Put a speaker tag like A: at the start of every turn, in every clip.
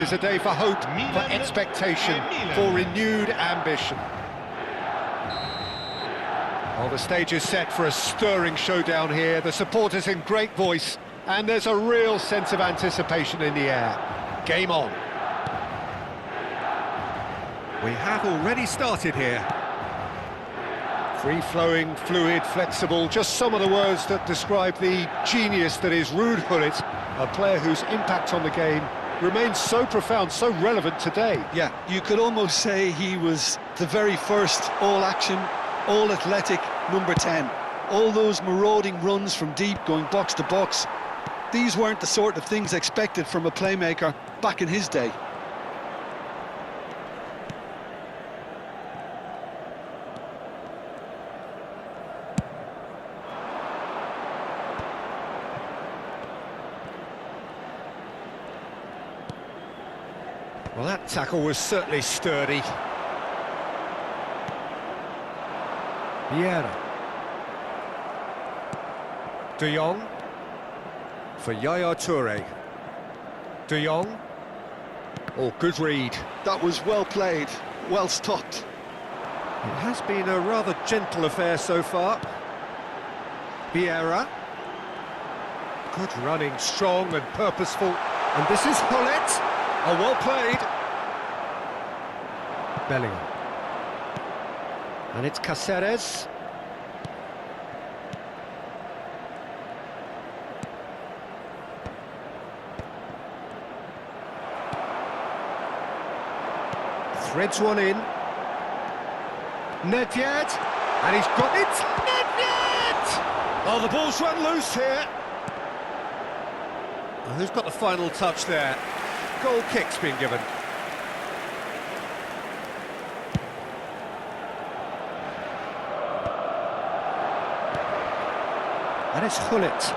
A: It's a day for hope, for expectation, for renewed ambition. Well, the stage is set for a stirring showdown here. The supporters in great voice, and there's a real sense of anticipation in the air. Game on. We have already started here. Free-flowing, fluid, flexible, just some of the words that describe the genius that is Ruud Gullit, a player whose impact on the game remains so profound, so relevant today.
B: Yeah, you could almost say he was the very first all-action, all-athletic number 10. All those marauding runs from deep, going box to box. These weren't the sort of things expected from a playmaker back in his day.
A: Well, that tackle was certainly sturdy. Vieira. De Jong. For Yaya Toure. De Jong. Oh, good read.
B: That was well played, well stopped.
A: It has been a rather gentle affair so far. Vieira. Good running, strong and purposeful. And this is Gullit. Oh, well played. Bellingham. And it's Cáceres. Threads one in. Nedved. And he's got it. Nedved! Oh, the ball's run loose here. Oh, who's got the final touch there? Goal kick's been given. And it's Gullit.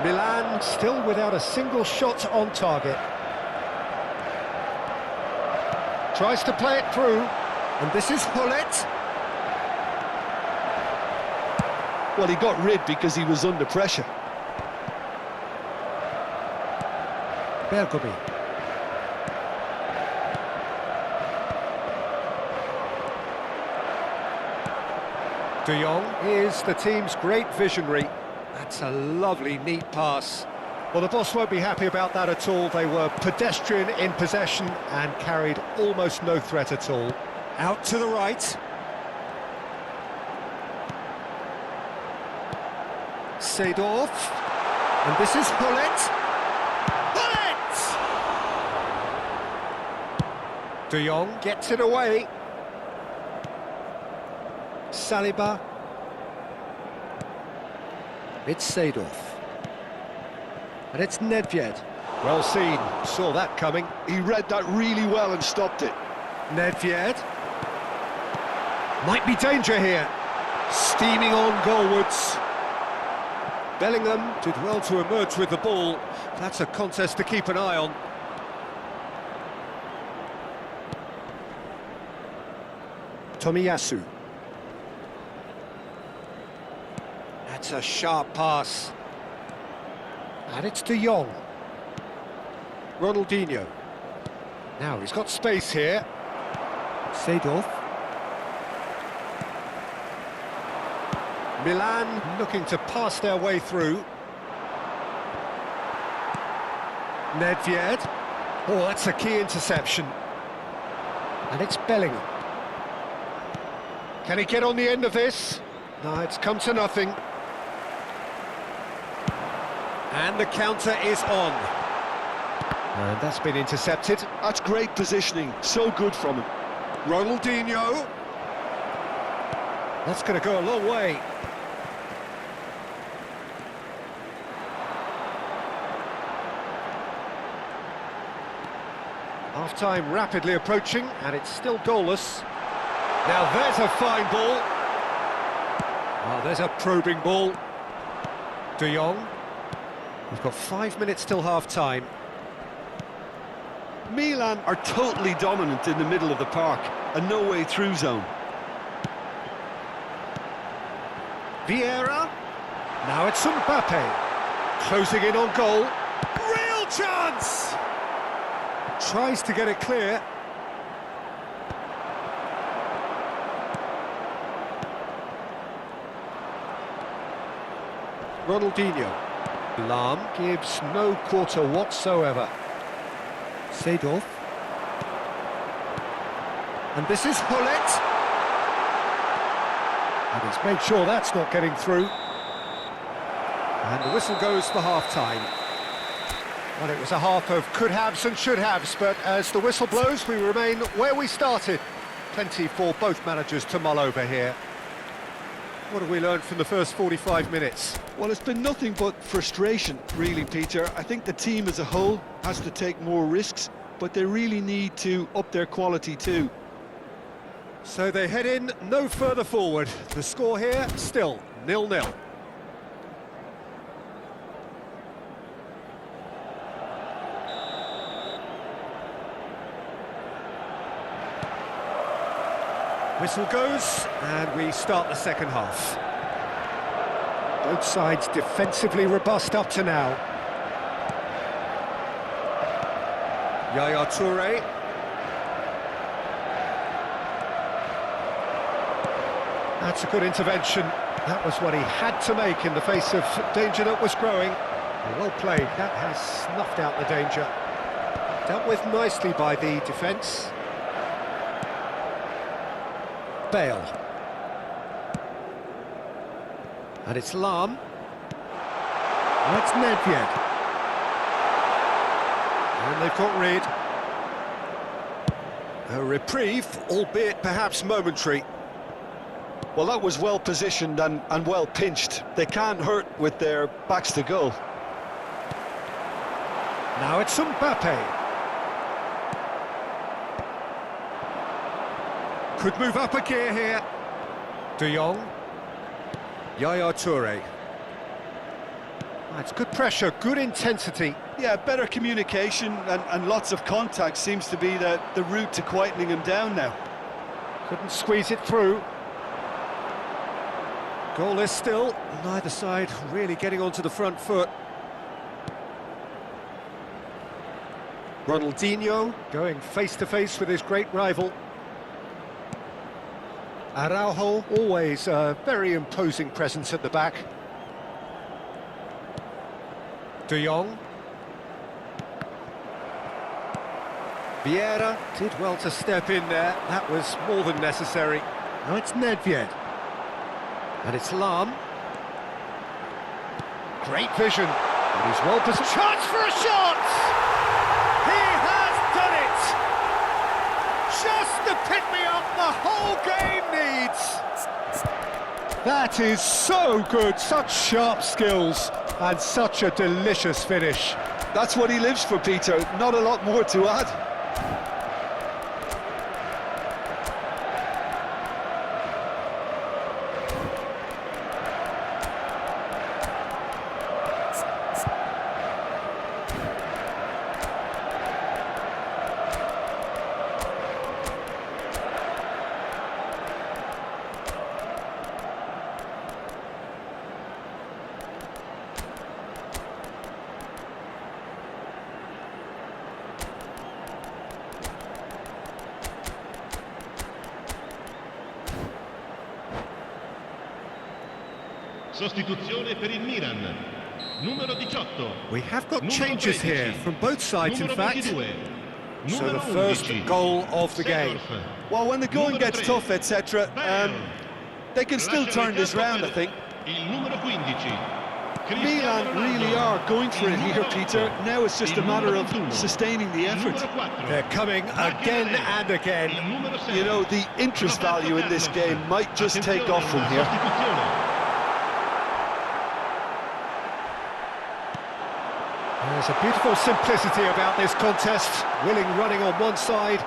A: Milan still without a single shot on target. Tries to play it through, and this is Gullit.
B: Well, he got rid because he was under pressure.
A: Bergomi. De Jong is the team's great visionary. That's a lovely, neat pass. Well, the boss won't be happy about that at all. They were pedestrian in possession and carried almost no threat at all. Out to the right. Seedorf. And this is Gullit. De Jong gets it away. Saliba. It's Seedorf. And it's Nedved. Well seen, saw that coming.
B: He read that really well and stopped it.
A: Nedved. Might be danger here. Steaming on goalwards. Bellingham did well to emerge with the ball. That's a contest to keep an eye on. Tomiyasu. That's a sharp pass. And it's De Jong. Ronaldinho. Now he's got space here. Seedorf. Milan looking to pass their way through. Nedved. Oh, that's a key interception. And it's Bellingham. Can he get on the end of this? No, it's come to nothing. And the counter is on. And that's been intercepted.
B: That's great positioning, so good from him.
A: Ronaldinho. That's going to go a long way. Half-time rapidly approaching, and it's still goalless. Now there's a fine ball. Oh, there's a probing ball. De Jong. We've got 5 minutes till half-time.
B: Milan are totally dominant in the middle of the park, a no-way-through zone.
A: Vieira. Now it's Mbappe. Closing in on goal. Real chance! Tries to get it clear. Ronaldinho. Lahm gives no quarter whatsoever. Seedorf. And this is Hullet. And he's made sure that's not getting through. And the whistle goes for half-time. Well, it was a half of could-haves and should-haves, but as the whistle blows, we remain where we started. Plenty for both managers to mull over here. What have we learned from the first 45 minutes?
B: Well, it's been nothing but frustration, really, Peter. I think the team as a whole has to take more risks, but they really need to up their quality too.
A: So they head in no further forward. The score here, still 0-0. Whistle goes, and we start the second half. Both sides defensively robust up to now. Yaya Toure. That's a good intervention. That was what he had to make in the face of danger that was growing. Well played, that has snuffed out the danger. Dealt with nicely by the defence. Bale. And it's Lahm. That's Nedved. And they've got rid. A reprieve, albeit perhaps momentary.
B: Well, that was well positioned and well pinched. They can't hurt with their backs to goal.
A: Now it's Mbappe. Could move up a gear here. De Jong. Yaya Toure. That's good pressure, good intensity.
B: Yeah, better communication and lots of contact seems to be the route to quietening him down now.
A: Couldn't squeeze it through. Goalless still, neither side really getting onto the front foot. Ronaldinho going face-to-face with his great rival. Araujo, always a very imposing presence at the back. De Jong. Vieira did well to step in there, that was more than necessary. Now it's Nedved. And it's Lahm. Great vision. And he's well positioned. Chance for a shot! He has done it! Just the pick-me-up the whole game needs! That is so good, such sharp skills, and such a delicious finish.
B: That's what he lives for, Peter. Not a lot more to add.
C: Sostituzione per il Milan. Numero 18.
A: We have got changes here from both sides, in fact.
C: 22.
A: So the first goal of the game.
B: Well, when the going gets tough, etc., they can still turn this round, I think.
C: Il numero 15.
B: Milan really are going for it here, Peter. Now it's just a matter of sustaining the effort.
A: They're coming again and again.
B: You know, the interest value in this game might just take off from here.
A: There's a beautiful simplicity about this contest. Willing running on one side,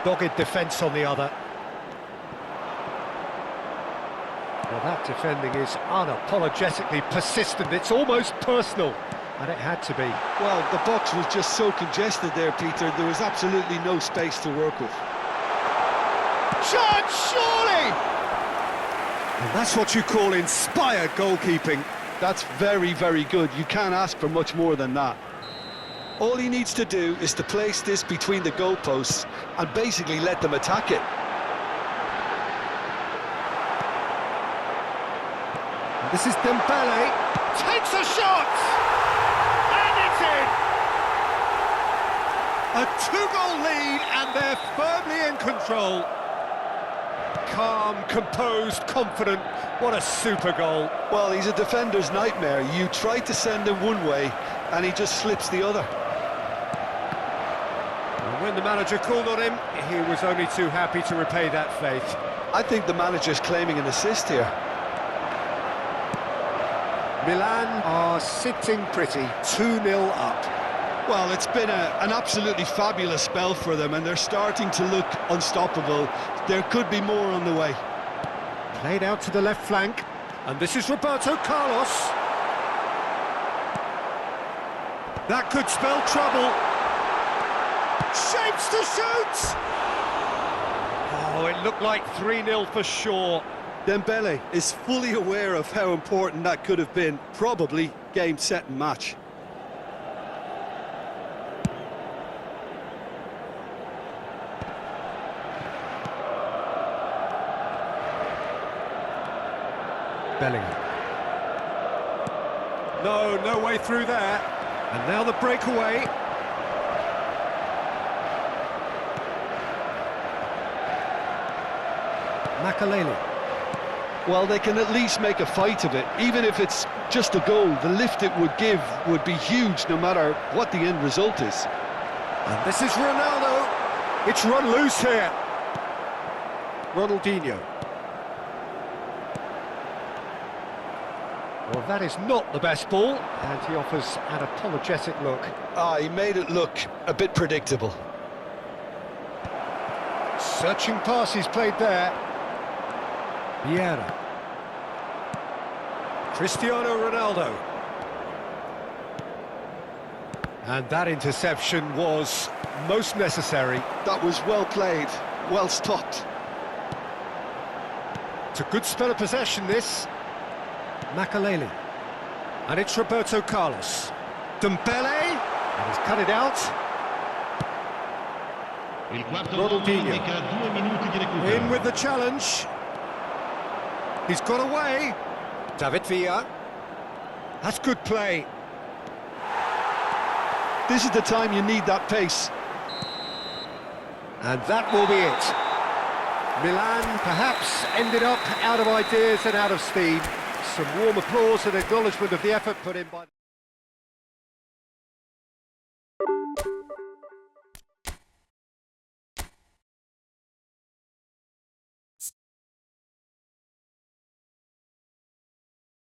A: dogged defence on the other. Well, that defending is unapologetically persistent. It's almost personal, and it had to be.
B: Well, the box was just so congested there, Peter. There was absolutely no space to work with.
A: Chance, surely! And that's what you call inspired goalkeeping.
B: That's very, very good. You can't ask for much more than that. All he needs to do is to place this between the goalposts and basically let them attack it.
A: This is Dembele, takes a shot, and it's in! A two-goal lead, and they're firmly in control. Calm, composed, confident, what a super goal.
B: Well, he's a defender's nightmare. You try to send him one way, and he just slips the other.
A: And when the manager called on him, he was only too happy to repay that faith.
B: I think the manager's claiming an assist here.
A: Milan are sitting pretty, 2-0 up.
B: Well, it's been an absolutely fabulous spell for them, and they're starting to look unstoppable. There could be more on the way.
A: Played out to the left flank, and this is Roberto Carlos. That could spell trouble. Shapes to shoot! Oh, it looked like 3-0 for sure.
B: Dembele is fully aware of how important that could have been. Probably game, set and match.
A: Bellingham. No way through there. And now the breakaway. Makaleli.
B: Well, they can at least make a fight of it. Even if it's just a goal, the lift it would give would be huge no matter what the end result is.
A: And this is Ronaldo. It's run loose here. Ronaldinho. Well, that is not the best ball, and he offers an apologetic look.
B: He made it look a bit predictable.
A: Searching pass he's played there. Vieira. Cristiano Ronaldo. And that interception was most necessary.
B: That was well played, well stopped.
A: It's a good spell of possession, this. Makaleli. And it's Roberto Carlos. Dembele. And he's cut it out.
C: Il quarto gol indica 2 minuti di recupero.
A: In with the challenge. He's got away. David Villa. That's good play.
B: This is the time you need that pace.
A: And that will be it. Milan perhaps ended up out of ideas and out of steam. Some warm applause and acknowledgement of the effort put in by...